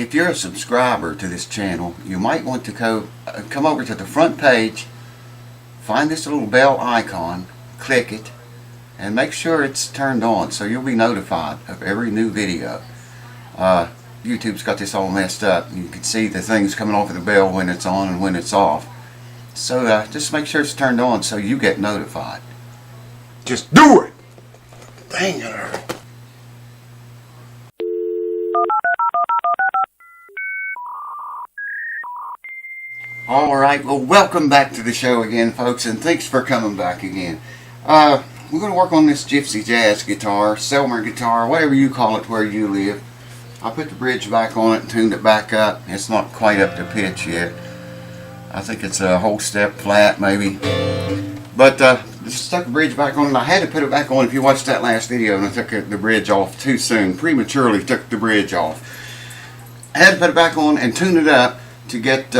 if you're a subscriber to this channel, you might want to come over to the front page, find this little bell icon, click it, and make sure it's turned on so you'll be notified of every new video. YouTube's got this all messed up. You can see the things coming off of the bell when it's on and when it's off. So just make sure it's turned on so you get notified. Just do it! Dang it. Alright, well, welcome back to the show again, folks, and thanks for coming back again. We're going to work on this Gypsy Jazz guitar, Selmar guitar, whatever you call it where you live. I put the bridge back on it and tuned it back up. It's not quite up to pitch yet. I think it's a whole step flat, maybe. But just stuck the bridge back on, and I had to put it back on. If you watched that last video, and I took the bridge off too soon, prematurely took the bridge off. I had to put it back on and tune it up to get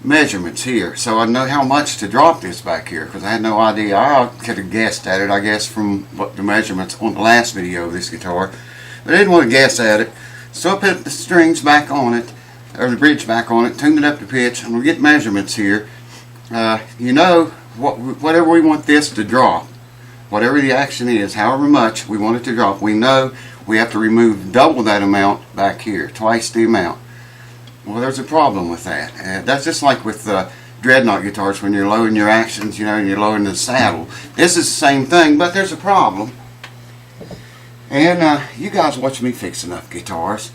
measurements here, so I know how much to drop this back here, because I had no idea. I could have guessed at it, I guess, from what the measurements on the last video of this guitar, but I didn't want to guess at it. So I put the strings back on it, or the bridge back on it, tuned it up to pitch, and we'll get measurements here. You know, whatever we want this to drop, whatever the action is, however much we want it to drop, we know we have to remove double that amount back here, twice the amount. Well, there's a problem with that. That's just like with dreadnought guitars when you're lowering your actions, you know, and you're lowering the saddle. This is the same thing, but there's a problem. And you guys watch me fix enough guitars,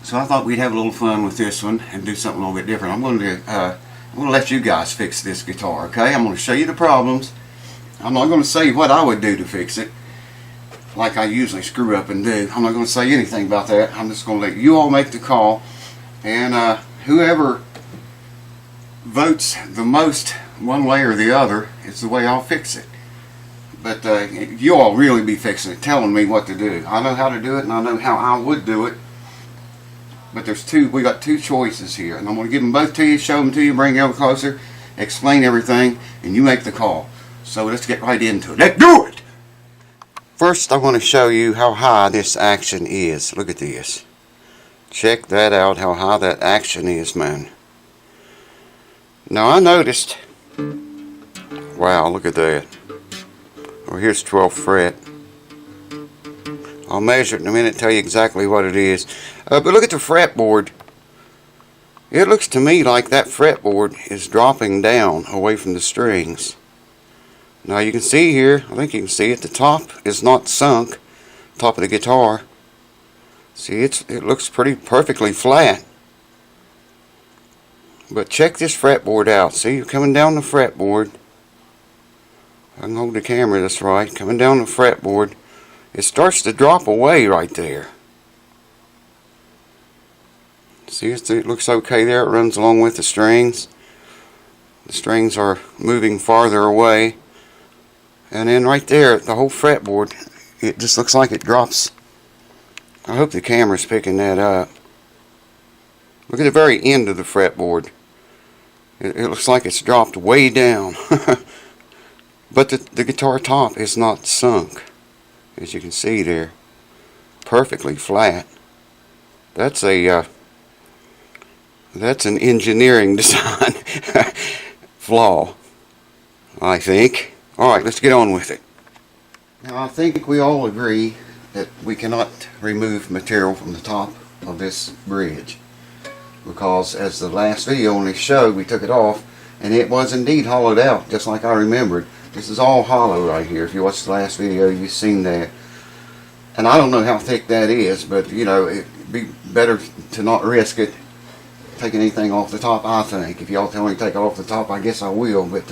so I thought we'd have a little fun with this one and do something a little bit different. I'm going to let you guys fix this guitar, okay? I'm going to show you the problems. I'm not going to say what I would do to fix it, like I usually screw up and do. I'm not going to say anything about that. I'm just going to let you all make the call. And whoever votes the most one way or the other is the way I'll fix it. But you all really be fixing it, telling me what to do. I know how to do it, and I know how I would do it. But we got two choices here, and I'm going to give them both to you, show them to you, bring you over closer, explain everything, and you make the call. So let's get right into it. Let's do it! First, I want to show you how high this action is. Look at this. Check that out, how high that action is, man. Now I noticed, wow, look at that. Oh, here's 12th fret. I'll measure it in a minute, tell you exactly what it is. But look at the fretboard. It looks to me like that fretboard is dropping down away from the strings. Now you can see here, I think you can see it, the top is not sunk, top of the guitar. See, it looks perfectly flat. But check this fretboard out. See, you're coming down the fretboard. I can hold the camera this right. Coming down the fretboard, it starts to drop away right there. See, it looks okay there. It runs along with the strings. The strings are moving farther away. And then right there, the whole fretboard, it just looks like it drops. I hope the camera's picking that up. Look at the very end of the fretboard. It looks like it's dropped way down. But the guitar top is not sunk, as you can see there. Perfectly flat. That's an engineering design flaw, I think. Alright, let's get on with it. Now I think we all agree that we cannot remove material from the top of this bridge, because as the last video only showed, we took it off and it was indeed hollowed out, just like I remembered. This is all hollow right here. If you watched the last video, you've seen that. And I don't know how thick that is, but you know, it'd be better to not risk it taking anything off the top, I think. If y'all tell me to take it off the top, I guess I will, but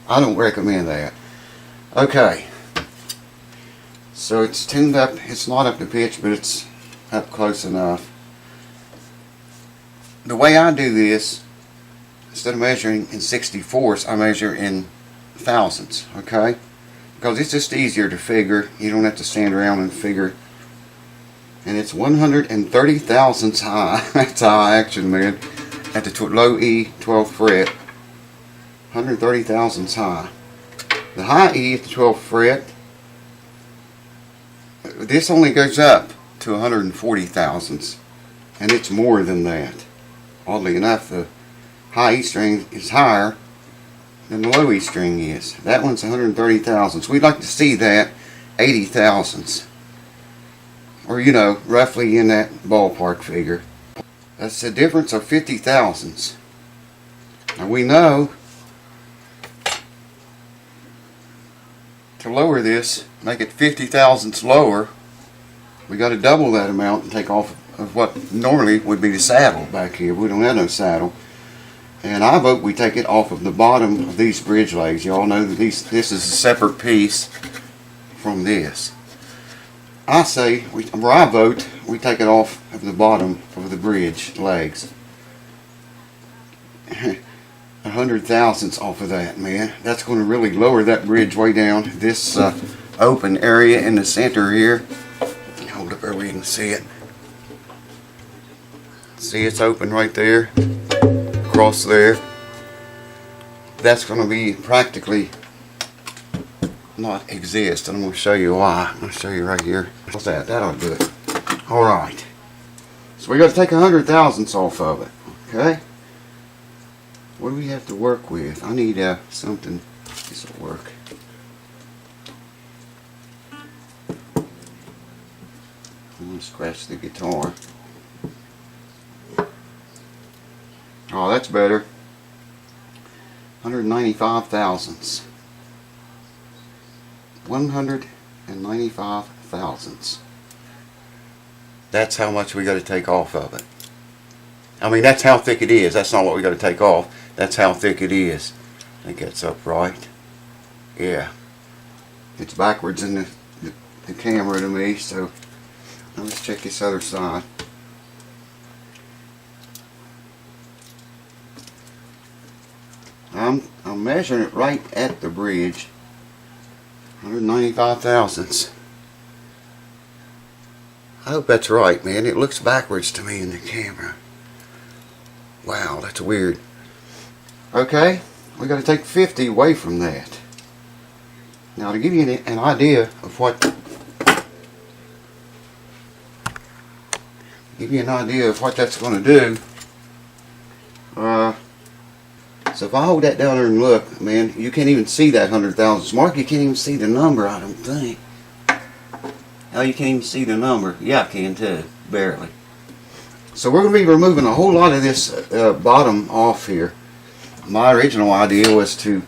I don't recommend that. Okay. So it's tuned up, it's not up to pitch, but it's up close enough. The way I do this, instead of measuring in 64ths, I measure in thousandths, okay? Because it's just easier to figure. You don't have to stand around and figure. And it's 130 thousandths high. That's high action, man. At the low E, 12th fret. 130 thousandths high. The high E at the 12th fret, this only goes up to 140 thousandths. and it's more than that. Oddly enough, the high E string is higher than the low E string is. That one's 130 thousandths. We'd like to see that 80 thousandths, or roughly in that ballpark figure. That's a difference of 50 thousandths. Now we know to lower this, make it 50 thousandths lower, we got to double that amount and take off of what normally would be the saddle back here. We don't have no saddle. And I vote we take it off of the bottom of these bridge legs. You all know that this is a separate piece from this. I say, I vote we take it off of the bottom of the bridge legs. 100 thousandths off of that, man. That's going to really lower that bridge way down. This open area in the center here. Hold up there where you can see it. See, it's open right there. Across there. That's going to be practically not exist. And I'm going to show you why. I'm going to show you right here. What's that? That'll do it. Alright. So we got to take 100 thousandths off of it. Okay? What do we have to work with? I need something. This will work. I'm going to scratch the guitar. Oh, that's better. 195 thousandths. 195 thousandths. That's how much we got to take off of it. I mean, that's how thick it is. That's not what we got to take off. That's how thick it is. I think that's upright. Yeah. It's backwards in the camera to me, so now let's check this other side. I'm measuring it right at the bridge. 195 thousandths. I hope that's right, man. It looks backwards to me in the camera. Wow, that's weird. Okay, we got to take 50 away from that. Now, to give you an idea of what that's going to do. So if I hold that down there and look, man, you can't even see that 100 thousandths mark. You can't even see the number, I don't think. Oh, you can't even see the number. Yeah, I can too, barely. So we're going to be removing a whole lot of this bottom off here. My original idea was to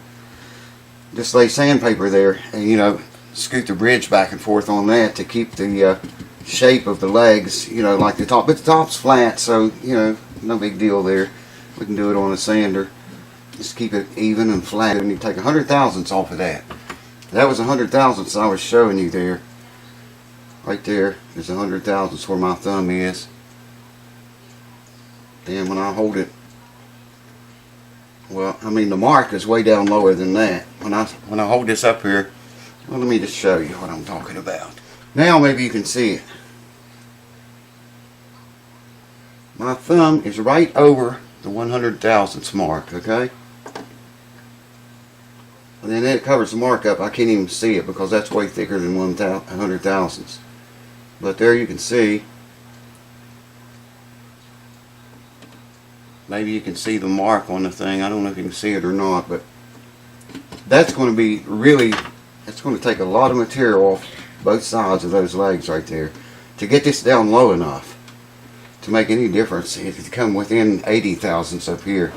just lay sandpaper there and, scoot the bridge back and forth on that to keep the shape of the legs, like the top. But the top's flat, so, no big deal there. We can do it on a sander. Just keep it even and flat. And you take 100 thousandths off of that. That was 100 thousandths I was showing you there. Right there is 100 thousandths where my thumb is. Then when I hold it, well, I mean the mark is way down lower than that. When I hold this up here, well, let me just show you what I'm talking about. Now maybe you can see it. My thumb is right over the 100 thousandths mark, okay? And then it covers the mark up. I can't even see it because that's way thicker than 100 thousandths. But there you can see. Maybe you can see the mark on the thing. I don't know if you can see it or not, but that's going to be really, it's going to take a lot of material off both sides of those legs right there to get this down low enough to make any difference. It could come within 80 thousandths up here.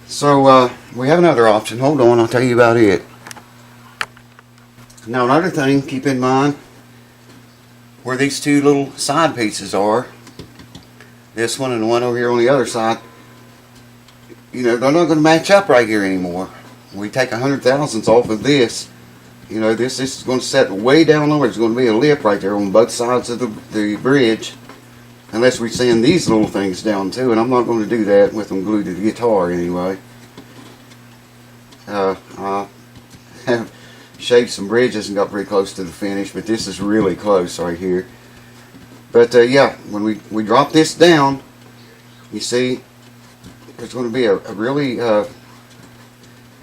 So we have another option. Hold on, I'll tell you about it. Now another thing, keep in mind where these two little side pieces are. This one and the one over here on the other side. They're not going to match up right here anymore. We take 100 thousandths off of this. This is going to set way down lower. There's going to be a lip right there on both sides of the bridge. Unless we sand these little things down too, and I'm not going to do that with them glued to the guitar anyway. I have shaved some bridges and got pretty close to the finish, but this is really close right here. But yeah, when we drop this down, you see there's going to be a really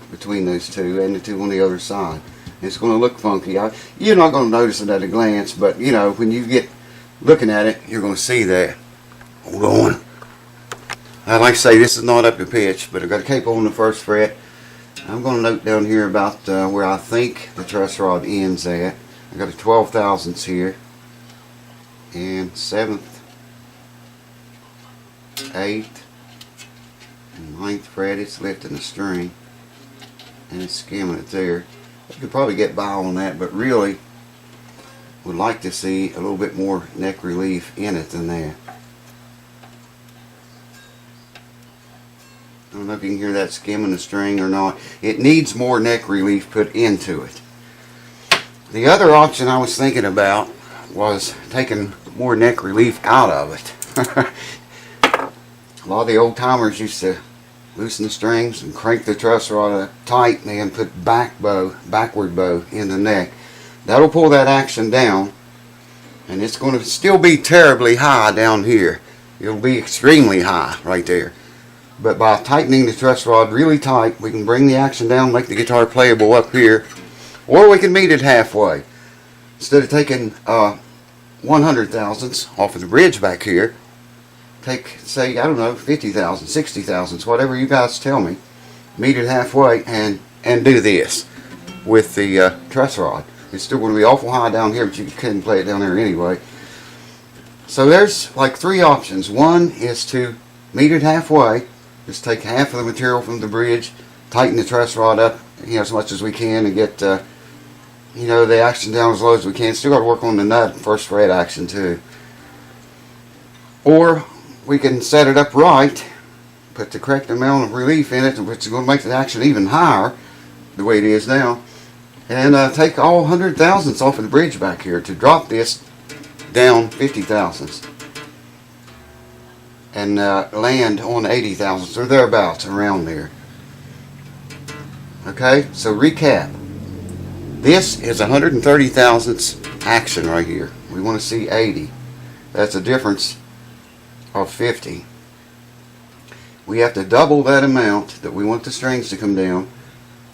between those two and the two on the other side. It's going to look funky. You're not going to notice it at a glance, but when you get looking at it, you're going to see that. Hold on. Like I say, this is not up to pitch, but I've got a capo on the first fret. I'm going to note down here about where I think the truss rod ends at. I've got a 12 thousandths here, and 7th, 8th, and 9th fret. It's lifting the string, and it's skimming it there. You could probably get by on that, but really would like to see a little bit more neck relief in it than that. I don't know if you can hear that skimming the string or not. It needs more neck relief put into it. The other option I was thinking about was taking more neck relief out of it. A lot of the old timers used to loosen the strings and crank the truss rod tight and then put backward bow in the neck. That'll pull that action down, and it's going to still be terribly high down here. It'll be extremely high right there. But by tightening the truss rod really tight, we can bring the action down, make the guitar playable up here, or we can meet it halfway. Instead of taking 100 thousandths off of the bridge back here, take, say, I don't know, 50 thousandths, 60 thousandths, whatever you guys tell me, meet it halfway and do this with the truss rod. It's still going to be awful high down here, but you couldn't play it down there anyway. So there's like 3 options. One is to meet it halfway. Just take half of the material from the bridge, tighten the truss rod up, as much as we can, and get the action down as low as we can. Still got to work on the nut first fret action too. Or we can set it up right, put the correct amount of relief in it, which is going to make the action even higher, the way it is now, and take all 100 thousandths off of the bridge back here to drop this down 50 thousandths. And land on 80 thousandths or thereabouts, around there. Okay, so recap. This is 130 thousandths action right here. We want to see 80. That's a difference of 50. We have to double that amount that we want the strings to come down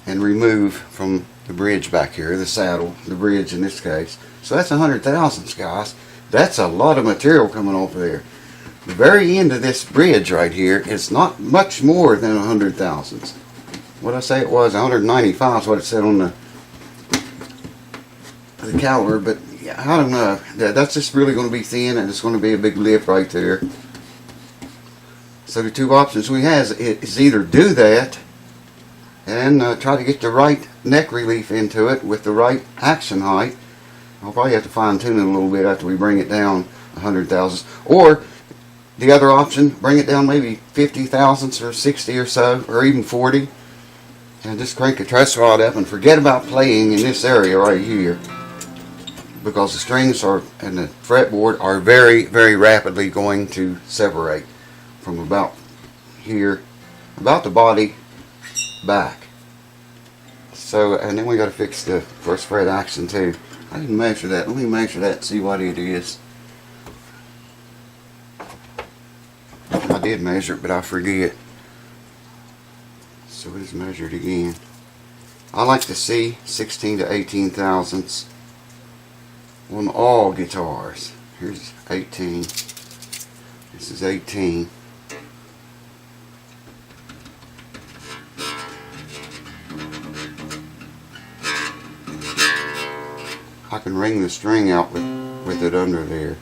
and remove from the bridge back here, the saddle, the bridge in this case. So that's 100 thousandths, guys. That's a lot of material coming off of there. The very end of this bridge right here is not much more than 100 thousandths. What did I say it was? 195 is what it said on the calendar, but yeah, I don't know. That's just really going to be thin, and it's going to be a big lip right there. So the 2 options we have is either do that and try to get the right neck relief into it with the right action height. I'll probably have to fine tune it a little bit after we bring it down 100 thousandths, or the other option, bring it down maybe 50 thousandths or 60 or so, or even 40, and just crank the truss rod up and forget about playing in this area right here, because the strings and the fretboard are very, very rapidly going to separate from about here, about the body back. So, and then we got to fix the first fret action too. I didn't measure that. Let me measure that and see what it is. I did measure it, but I forget. So it is measured again. I like to see 16 to 18 thousandths on all guitars. Here's 18. This is 18. I can wring the string out with it under there.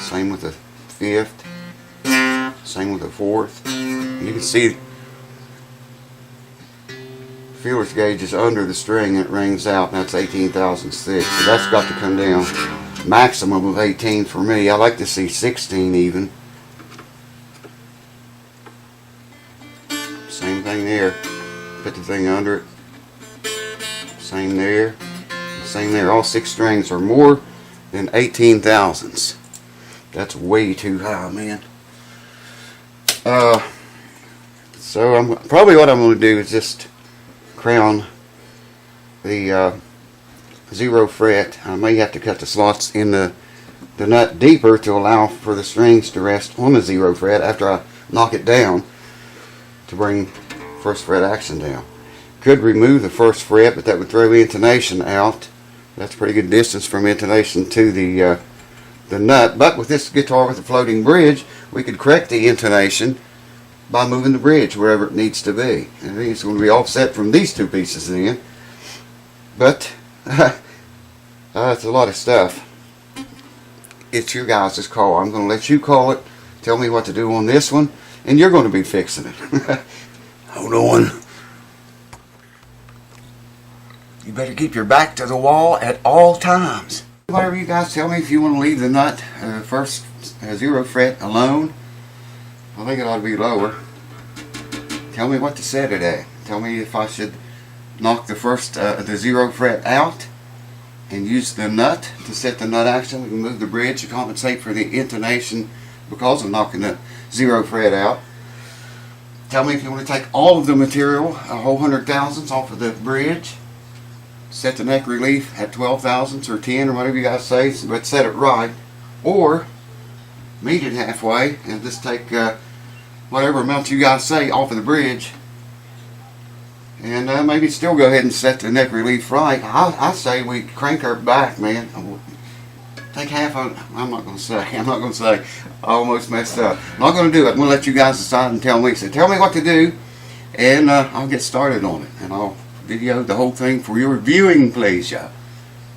Same with the 5th. Same with the 4th. You can see feeler's gauge is under the string and it rings out, and that's 18 thousandths thick. So that's got to come down. Maximum of 18 for me. I like to see 16 even. Same thing there. Put the thing under it. Same there. Same there. All 6 strings are more than 18 thousandths. That's way too high, man. So probably what I'm going to do is just crown the 0 fret. I may have to cut the slots in the nut deeper to allow for the strings to rest on the 0 fret after I knock it down to bring first fret action down. Could remove the 1st fret, but that would throw the intonation out. That's a pretty good distance from intonation to the the nut. But with this guitar with a floating bridge, we could correct the intonation by moving the bridge wherever it needs to be. And I think it's going to be offset from these two pieces then. But it's a lot of stuff. It's your guys' call. I'm going to let you call it. Tell me what to do on this one, and you're going to be fixing it. Hold on. You better keep your back to the wall at all times. Whatever you guys tell me, if you want to leave the nut first 0 fret alone, I think it ought to be lower. Tell me what to set it at. Tell me if I should knock the first the 0 fret out and use the nut to set the nut action. We can move the bridge to compensate for the intonation because of knocking the 0 fret out. Tell me if you want to take all of the material, a whole 100 thousandths off of the bridge. Set the neck relief at 12 thousandths or 10 or whatever you guys say, but set it right. Or meet it halfway and just take whatever amount you guys say off of the bridge, and maybe still go ahead and set the neck relief right. I say we crank her back, man. Take half of it. I'm not going to say. I almost messed up. I'm not going to do it. I'm going to let you guys decide and tell me. So tell me what to do, and I'll get started on it, and I'll video the whole thing for your viewing pleasure.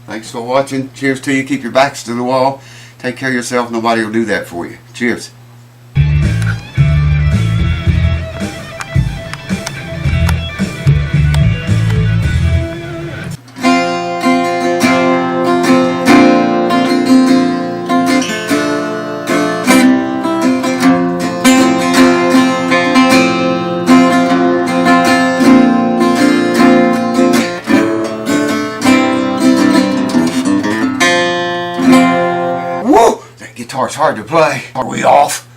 Thanks for watching. Cheers to you. Keep your backs to the wall. Take care of yourself. Nobody will do that for you. Cheers. Whoa! That guitar's hard to play. Are we off?